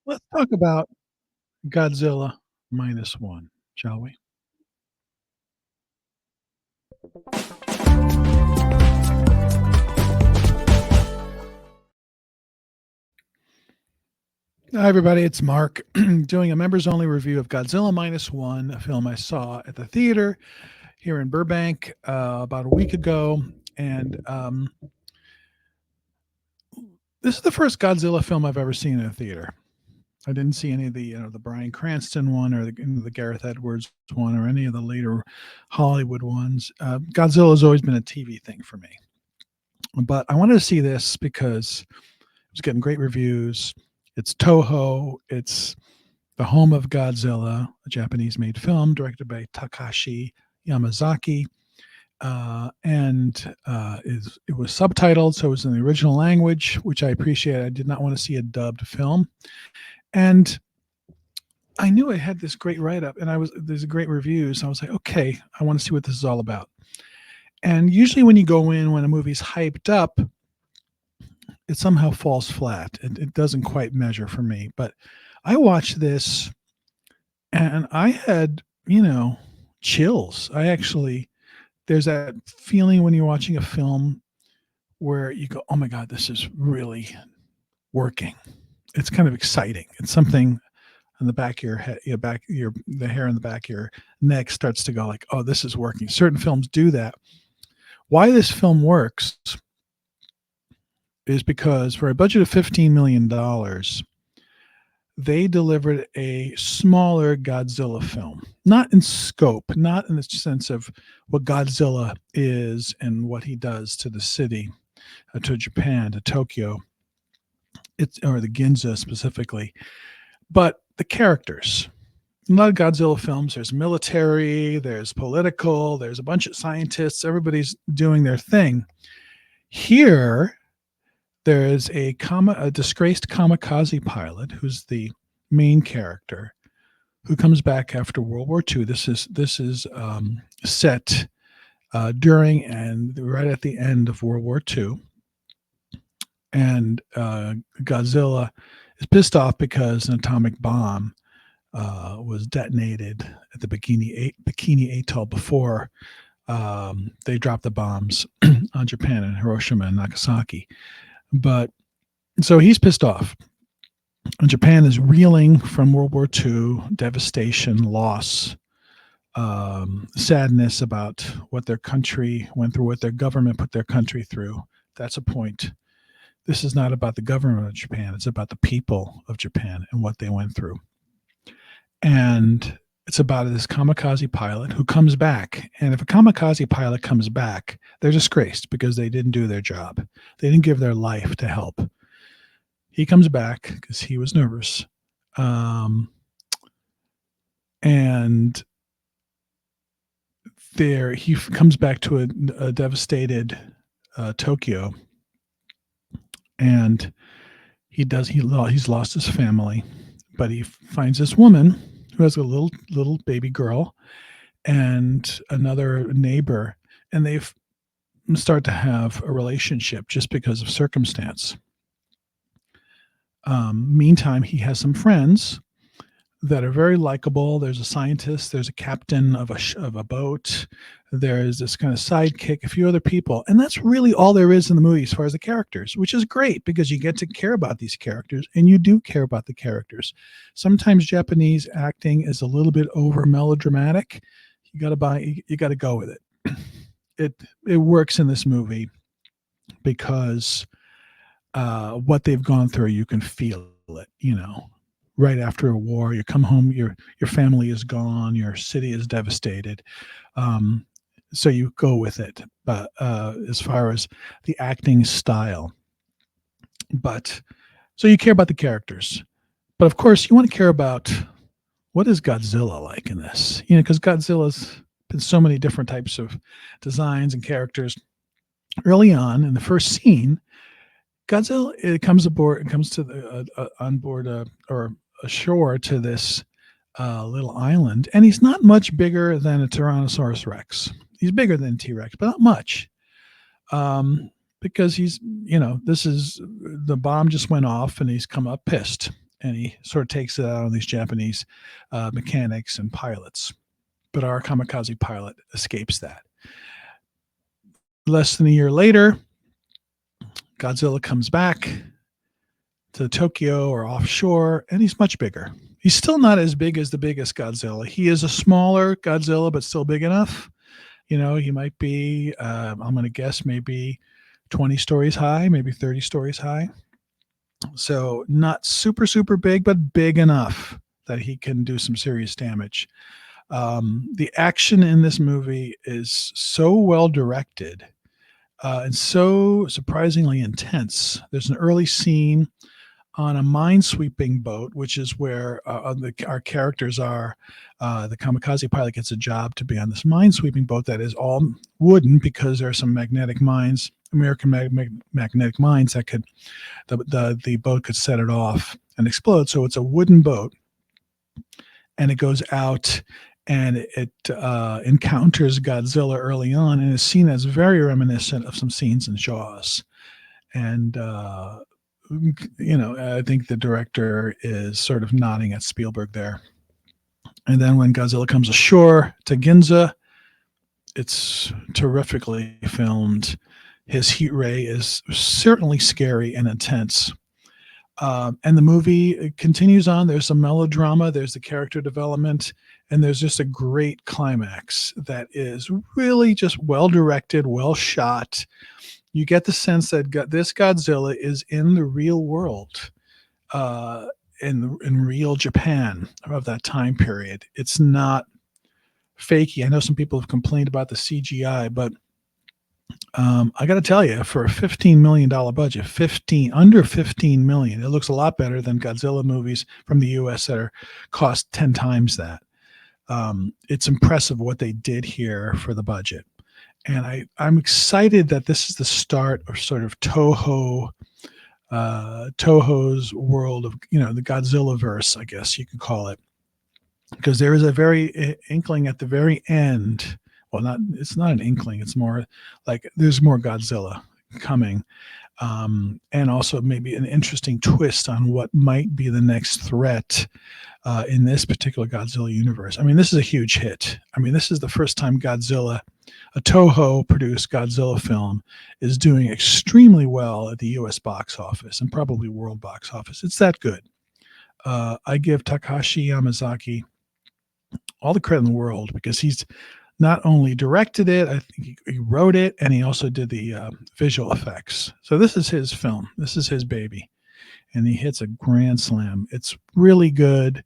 Let's talk about Godzilla Minus One, shall we? Hi, everybody. It's Mark doing a members only review of Godzilla Minus One, a film I saw at the theater here in Burbank about a week ago. And this is the first Godzilla film I've ever seen in a theater. I didn't see any of the Bryan Cranston one or the Gareth Edwards one or any of the later Hollywood ones. Godzilla has always been a TV thing for me. But I wanted to see this because it was getting great reviews. It's Toho. It's the home of Godzilla, a Japanese-made film directed by Takashi Yamazaki. It was subtitled, so it was in the original language, which I appreciate. I did not want to see a dubbed film. And I knew it had this great write-up, and there's great reviews. I was like, okay, I want to see what this is all about. And usually when you go in, when a movie's hyped up, it somehow falls flat. It doesn't quite measure for me. But I watched this and I had, chills. There's that feeling when you're watching a film where you go, oh my God, this is really working. It's kind of exciting. It's something on the back of your head, the hair on the back of your neck starts to go like, oh, this is working. Certain films do that. Why this film works is because for a budget of $15 million, they delivered a smaller Godzilla film, not in scope, not in the sense of what Godzilla is and what he does to the city, to Japan, to Tokyo, or the Ginza specifically, but the characters. In a lot of Godzilla films, there's military, there's political, there's a bunch of scientists, everybody's doing their thing. Here, there is a disgraced kamikaze pilot who's the main character, who comes back after World War II. This is set during and right at the end of World War II, and Godzilla is pissed off because an atomic bomb was detonated at the Bikini Atoll before they dropped the bombs on Japan in Hiroshima and Nagasaki. But so he's pissed off. And Japan is reeling from World War II, devastation, loss, sadness about what their country went through, what their government put their country through. That's a point. This is not about the government of Japan. It's about the people of Japan and what they went through. And it's about this kamikaze pilot who comes back. And if a kamikaze pilot comes back, they're disgraced because they didn't do their job. They didn't give their life to help. He comes back because he was nervous. And he comes back to a devastated Tokyo. And he's lost his family, but he finds this woman who has a little baby girl and another neighbor, and they start to have a relationship just because of circumstance. Meantime, he has some friends that are very likable. There's a scientist, there's a captain of a boat, there's this kind of sidekick, a few other people, and that's really all there is in the movie as far as the characters, which is great because you get to care about these characters, and you do care about the characters. Sometimes Japanese acting is a little bit over melodramatic. You got to go with it. It works in this movie because what they've gone through, you can feel it, right after a war, you come home, your family is gone, your city is devastated. So you go with it. But as far as the acting style, so you care about the characters, but of course you want to care about what is Godzilla like in this, because Godzilla's been so many different types of designs and characters. Early on in the first scene, Godzilla comes on board or ashore to this little island, and he's not much bigger than a Tyrannosaurus Rex. He's bigger than T-Rex, but not much, because the bomb just went off, and he's come up pissed, and he sort of takes it out on these Japanese mechanics and pilots. But our kamikaze pilot escapes that. Less than a year later, Godzilla comes back to Tokyo or offshore, and he's much bigger. He's still not as big as the biggest Godzilla. He is a smaller Godzilla, but still big enough. He might be, I'm going to guess, maybe 20 stories high, maybe 30 stories high. So not super, super big, but big enough that he can do some serious damage. The action in this movie is so well directed and so surprisingly intense. There's an early scene on a minesweeping boat, which is where our characters are. The kamikaze pilot gets a job to be on this minesweeping boat that is all wooden because there are some magnetic mines, American magnetic mines that could, the boat could set it off and explode. So it's a wooden boat, and it goes out and it encounters Godzilla early on, and is seen as very reminiscent of some scenes in Jaws. And I think the director is sort of nodding at Spielberg there. And then when Godzilla comes ashore to Ginza, it's terrifically filmed. His heat ray is certainly scary and intense. And the movie continues on. There's some melodrama, there's the character development, and there's just a great climax that is really just well directed, well shot. You get the sense that this Godzilla is in the real world, in real Japan of that time period. It's not fakey. I know some people have complained about the CGI, but I got to tell you, for a $15 million budget, under $15 million, it looks a lot better than Godzilla movies from the U.S. that cost 10 times that. It's impressive what they did here for the budget. And I'm excited that this is the start of sort of Toho's world of, the Godzilla verse, I guess you could call it, because there is a very inkling at the very end. Well, it's not an inkling. It's more like there's more Godzilla coming. And also maybe an interesting twist on what might be the next threat in this particular Godzilla universe. I mean, this is a huge hit. I mean, this is the first time a Toho-produced Godzilla film, is doing extremely well at the U.S. box office and probably world box office. It's that good. I give Takashi Yamazaki all the credit in the world, because he's not only directed it, I think he wrote it, and he also did the visual effects. So this is his film. This is his baby. And he hits a grand slam. It's really good.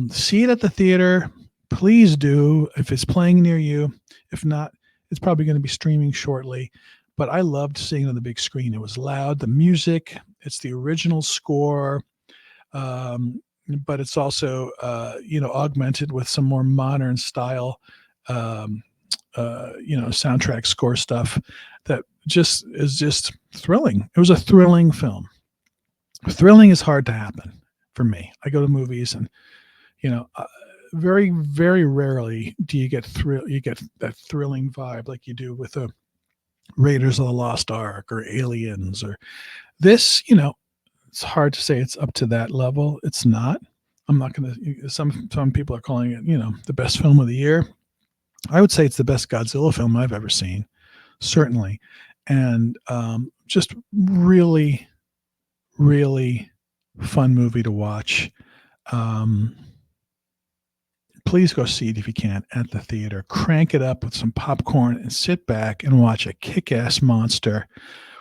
See it at the theater. Please do, if it's playing near you. If not, it's probably going to be streaming shortly. But I loved seeing it on the big screen. It was loud. The music, it's the original score. But it's also, augmented with some more modern style soundtrack score stuff that is just thrilling. It was a thrilling film. Thrilling is hard to happen for me. I go to movies and, very, very rarely do you get that thrilling vibe like you do with Raiders of the Lost Ark or Aliens or this, it's hard to say it's up to that level. It's not. I'm not going to, some people are calling it, the best film of the year. I would say it's the best Godzilla film I've ever seen, certainly. And just really, really fun movie to watch. Please go see it if you can at the theater. Crank it up with some popcorn and sit back and watch a kick-ass monster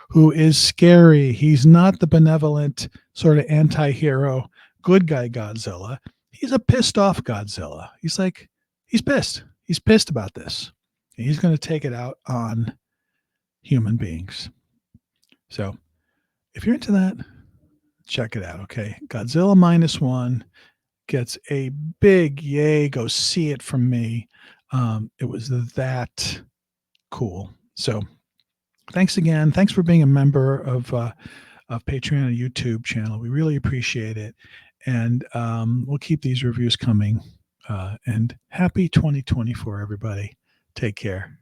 who is scary. He's not the benevolent sort of anti-hero good guy Godzilla. He's a pissed off Godzilla. He's pissed. He's pissed about this. And he's going to take it out on human beings. So if you're into that, check it out, okay? Godzilla Minus One gets a big yay. Go see it from me. It was that cool. So thanks again. Thanks for being a member of Patreon and YouTube channel. We really appreciate it. And we'll keep these reviews coming. And happy 2024, everybody. Take care.